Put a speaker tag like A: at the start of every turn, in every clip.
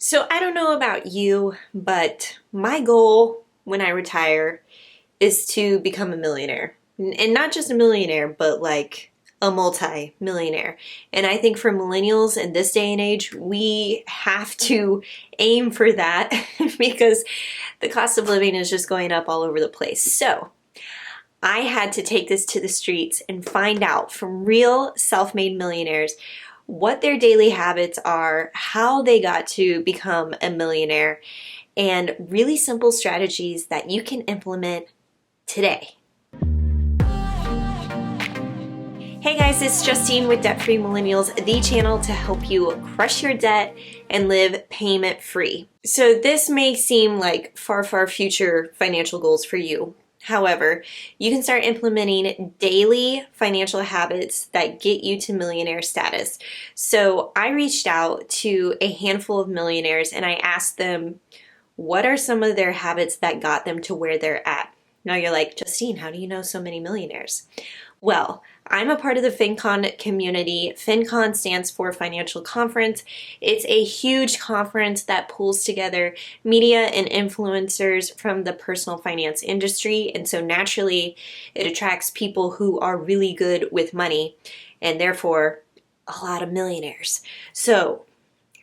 A: So I don't know about you, but my goal when I retire is to become a millionaire. And not just a millionaire, but like a multi-millionaire. And I think for millennials in this day and age, we have to aim for that because the cost of living is just going up all over the place. So I had to take this to the streets and find out from real self-made millionaires what their daily habits are, how they got to become a millionaire, and really simple strategies that you can implement today. Hey guys, it's Justine with Debt Free Millennials, the channel to help you crush your debt and live payment free. So this may seem like far future financial goals for you. However, you can start implementing daily financial habits that get you to millionaire status. So I reached out to a handful of millionaires and I asked them, what are some of their habits that got them to where they're at? Now you're like, Justine, how do you know so many millionaires? Well, I'm a part of the FinCon community. FinCon stands for Financial Conference. It's a huge conference that pulls together media and influencers from the personal finance industry. And so naturally, it attracts people who are really good with money and therefore a lot of millionaires. So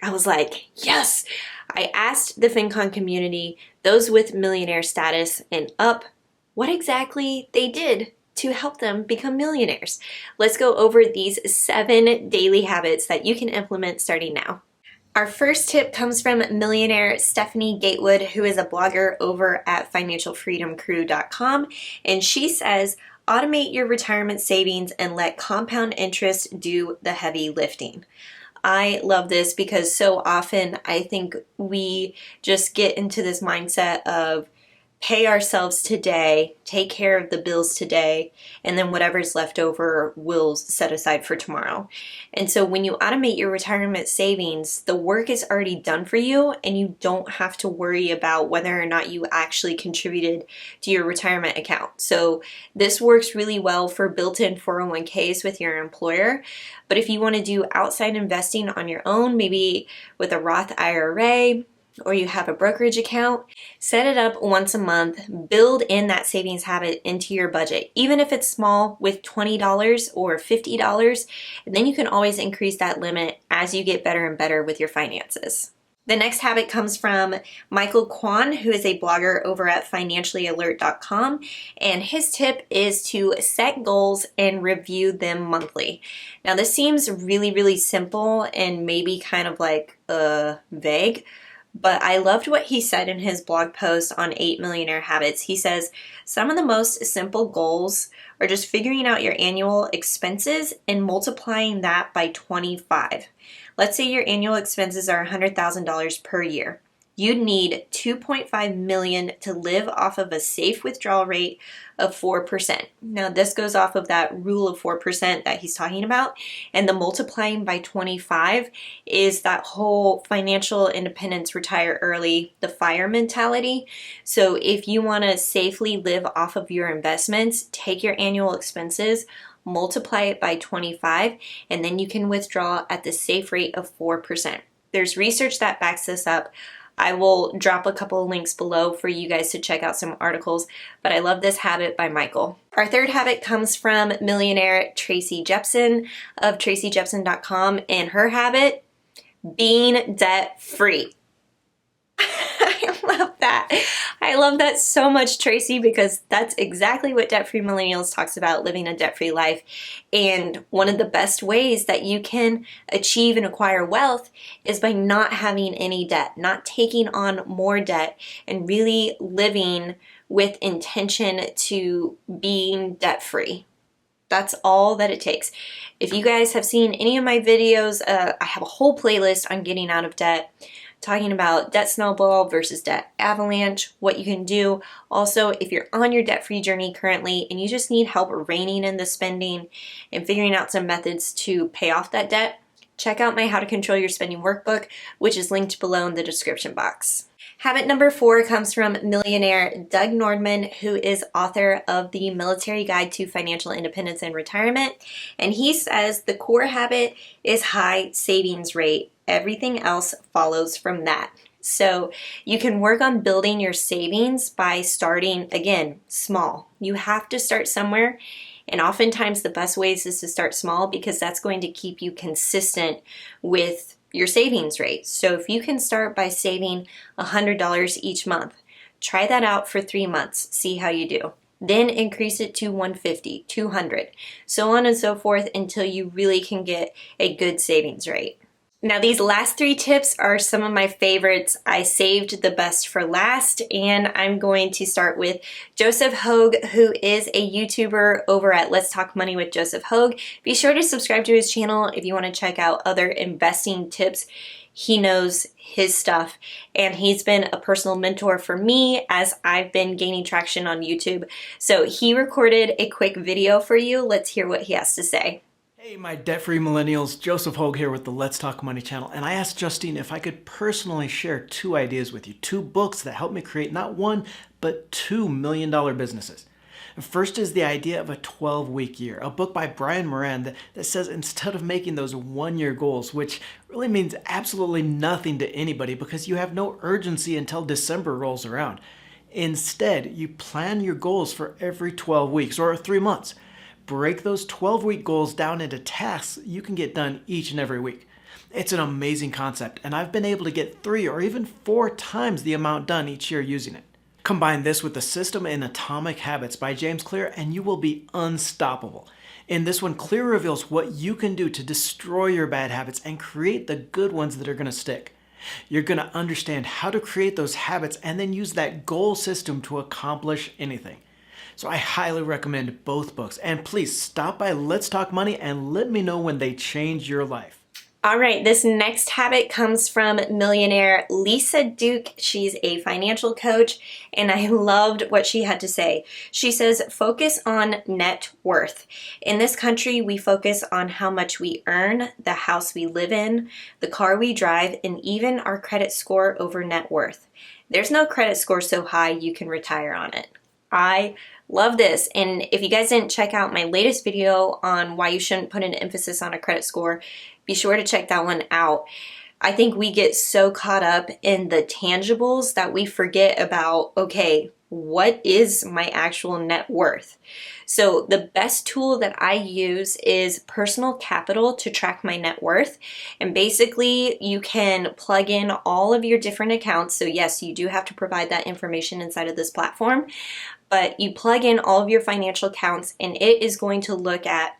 A: I was like, yes! I asked the FinCon community, those with millionaire status and up, what exactly they did to help them become millionaires. Let's go over these 7 daily habits that you can implement starting now. Our first tip comes from millionaire Stephanie Gatewood, who is a blogger over at financialfreedomcrew.com, and she says, automate your retirement savings and let compound interest do the heavy lifting. I love this because so often I think we just get into this mindset of pay ourselves today, take care of the bills today, and then whatever's left over we'll set aside for tomorrow. And so when you automate your retirement savings, the work is already done for you and you don't have to worry about whether or not you actually contributed to your retirement account. So this works really well for built-in 401ks with your employer. But if you want to do outside investing on your own, maybe with a Roth IRA, or you have a brokerage account, set it up once a month, build in that savings habit into your budget, even if it's small with $20 or $50, and then you can always increase that limit as you get better and better with your finances. The next habit comes from Michael Kwan, who is a blogger over at financiallyalert.com, and his tip is to set goals and review them monthly. Now this seems really simple and maybe kind of like vague, but I loved what he said in his blog post on 8 Millionaire Habits. He says, some of the most simple goals are just figuring out your annual expenses and multiplying that by 25. Let's say your annual expenses are $100,000 per year. You'd need $2.5 million to live off of a safe withdrawal rate of 4%. Now this goes off of that rule of 4% that he's talking about, and the multiplying by 25 is that whole financial independence, retire early, the FIRE mentality. So if you want to safely live off of your investments, take your annual expenses, multiply it by 25, and then you can withdraw at the safe rate of 4%. There's research that backs this up. I will drop a couple of links below for you guys to check out some articles, but I love this habit by Michael. Our third habit comes from millionaire Tracy Jepson of tracyjepson.com, and her habit, being debt free. I love that. I love that so much, Tracy, because that's exactly what Debt Free Millennials talks about, living a debt-free life. And one of the best ways that you can achieve and acquire wealth is by not having any debt, not taking on more debt, and really living with intention to being debt-free. That's all that it takes. If you guys have seen any of my videos, I have a whole playlist on getting out of debt, talking about debt snowball versus debt avalanche, what you can do. Also, if you're on your debt-free journey currently and you just need help reining in the spending and figuring out some methods to pay off that debt, check out my How to Control Your Spending workbook, which is linked below in the description box. Habit number 4 comes from millionaire Doug Nordman, who is author of the Military Guide to Financial Independence and Retirement. And he says the core habit is high savings rate everything else follows from that. So you can work on building your savings by starting, again, small. You have to start somewhere. And oftentimes the best ways is to start small because that's going to keep you consistent with your savings rate. So if you can start by saving $100 each month, try that out for 3 months, see how you do. Then increase it to 150, 200, so on and so forth until you really can get a good savings rate. Now these last 3 tips are some of my favorites. I saved the best for last, and I'm going to start with Joseph Hogue, who is a YouTuber over at Let's Talk Money with Joseph Hogue. Be sure to subscribe to his channel if you want to check out other investing tips. He knows his stuff, and he's been a personal mentor for me as I've been gaining traction on YouTube. So he recorded a quick video for you. Let's hear what he has to say.
B: Hey, my debt-free millennials, Joseph Hogue here with the Let's Talk Money channel, and I asked Justine if I could personally share 2 ideas with you, 2 books that helped me create not 1, but 2 million-dollar businesses. First is the idea of a 12-week year, a book by Brian Moran that says instead of making those 1-year goals, which really means absolutely nothing to anybody because you have no urgency until December rolls around. Instead, you plan your goals for every 12 weeks or 3 months. Break those 12-week goals down into tasks you can get done each and every week. It's an amazing concept, and I've been able to get 3 or even 4 times the amount done each year using it. Combine this with The System in Atomic Habits by James Clear, and you will be unstoppable. In this one, Clear reveals what you can do to destroy your bad habits and create the good ones that are going to stick. You're going to understand how to create those habits and then use that goal system to accomplish anything. So I highly recommend both books, and please stop by Let's Talk Money and let me know when they change your life.
A: All right, this next habit comes from Millionaire Lisa Duke. She's a financial coach, and I loved what she had to say. She says, focus on net worth. In this country, we focus on how much we earn, the house we live in, the car we drive, and even our credit score over net worth. There's no credit score so high you can retire on it. I love this. And if you guys didn't check out my latest video on why you shouldn't put an emphasis on a credit score, be sure to check that one out. I think we get so caught up in the tangibles that we forget about, okay, what is my actual net worth? So the best tool that I use is Personal Capital to track my net worth. And basically you can plug in all of your different accounts. So yes, you do have to provide that information inside of this platform, but you plug in all of your financial accounts and it is going to look at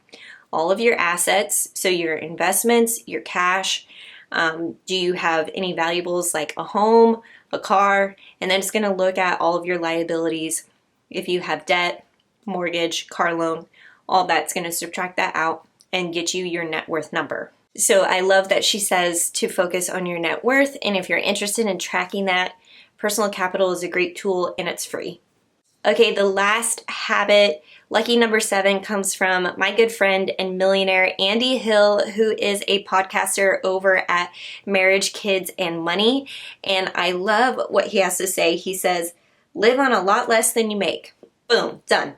A: all of your assets. So your investments, your cash, do you have any valuables like a home, a car, and then it's going to look at all of your liabilities. If you have debt, mortgage, car loan, all that's going to subtract that out and get you your net worth number. So I love that she says to focus on your net worth, and if you're interested in tracking that, Personal Capital is a great tool and it's free. Okay, the last habit, lucky number 7, comes from my good friend and millionaire Andy Hill, who is a podcaster over at Marriage, Kids, and Money. And I love what he has to say. He says, live on a lot less than you make. Boom, done.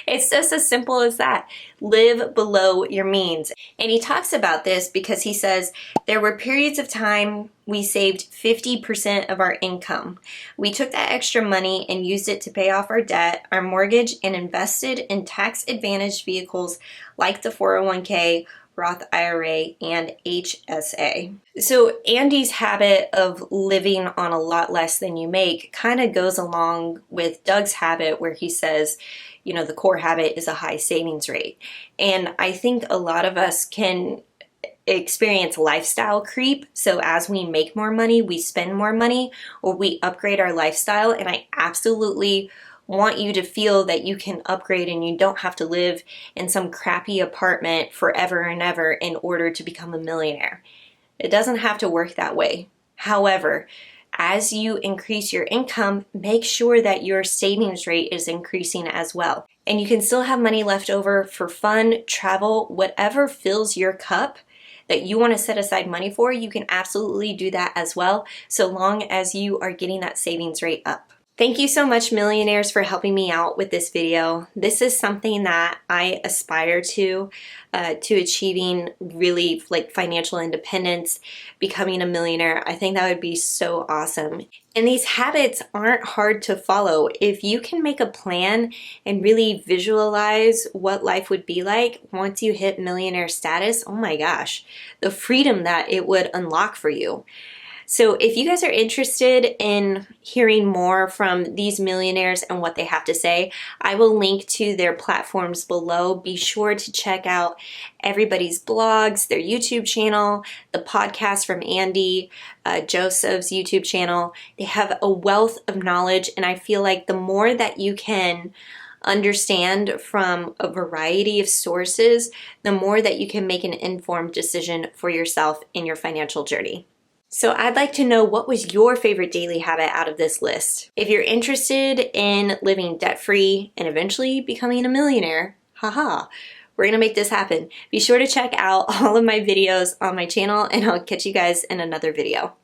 A: It's just as simple as that. Live below your means. And he talks about this because he says there were periods of time we saved 50% of our income. We took that extra money and used it to pay off our debt, our mortgage, and invested in tax-advantaged vehicles like the 401k, Roth IRA, and HSA. So Andy's habit of living on a lot less than you make kind of goes along with Doug's habit where he says, you know, the core habit is a high savings rate. And I think a lot of us can experience lifestyle creep. So as we make more money, we spend more money or we upgrade our lifestyle. And I absolutely want you to feel that you can upgrade and you don't have to live in some crappy apartment forever and ever in order to become a millionaire. It doesn't have to work that way. However, as you increase your income, make sure that your savings rate is increasing as well. And you can still have money left over for fun, travel, whatever fills your cup that you want to set aside money for, you can absolutely do that as well, so long as you are getting that savings rate up. Thank you so much, Millionaires, for helping me out with this video. This is something that I aspire to achieving really like financial independence, becoming a millionaire. I think that would be so awesome. And these habits aren't hard to follow. If you can make a plan and really visualize what life would be like once you hit millionaire status, oh my gosh, the freedom that it would unlock for you. So if you guys are interested in hearing more from these millionaires and what they have to say, I will link to their platforms below. Be sure to check out everybody's blogs, their YouTube channel, the podcast from Andy, Joseph's YouTube channel. They have a wealth of knowledge, and I feel like the more that you can understand from a variety of sources, the more that you can make an informed decision for yourself in your financial journey. So I'd like to know, what was your favorite daily habit out of this list? If you're interested in living debt-free and eventually becoming a millionaire, haha, we're gonna make this happen. Be sure to check out all of my videos on my channel, and I'll catch you guys in another video.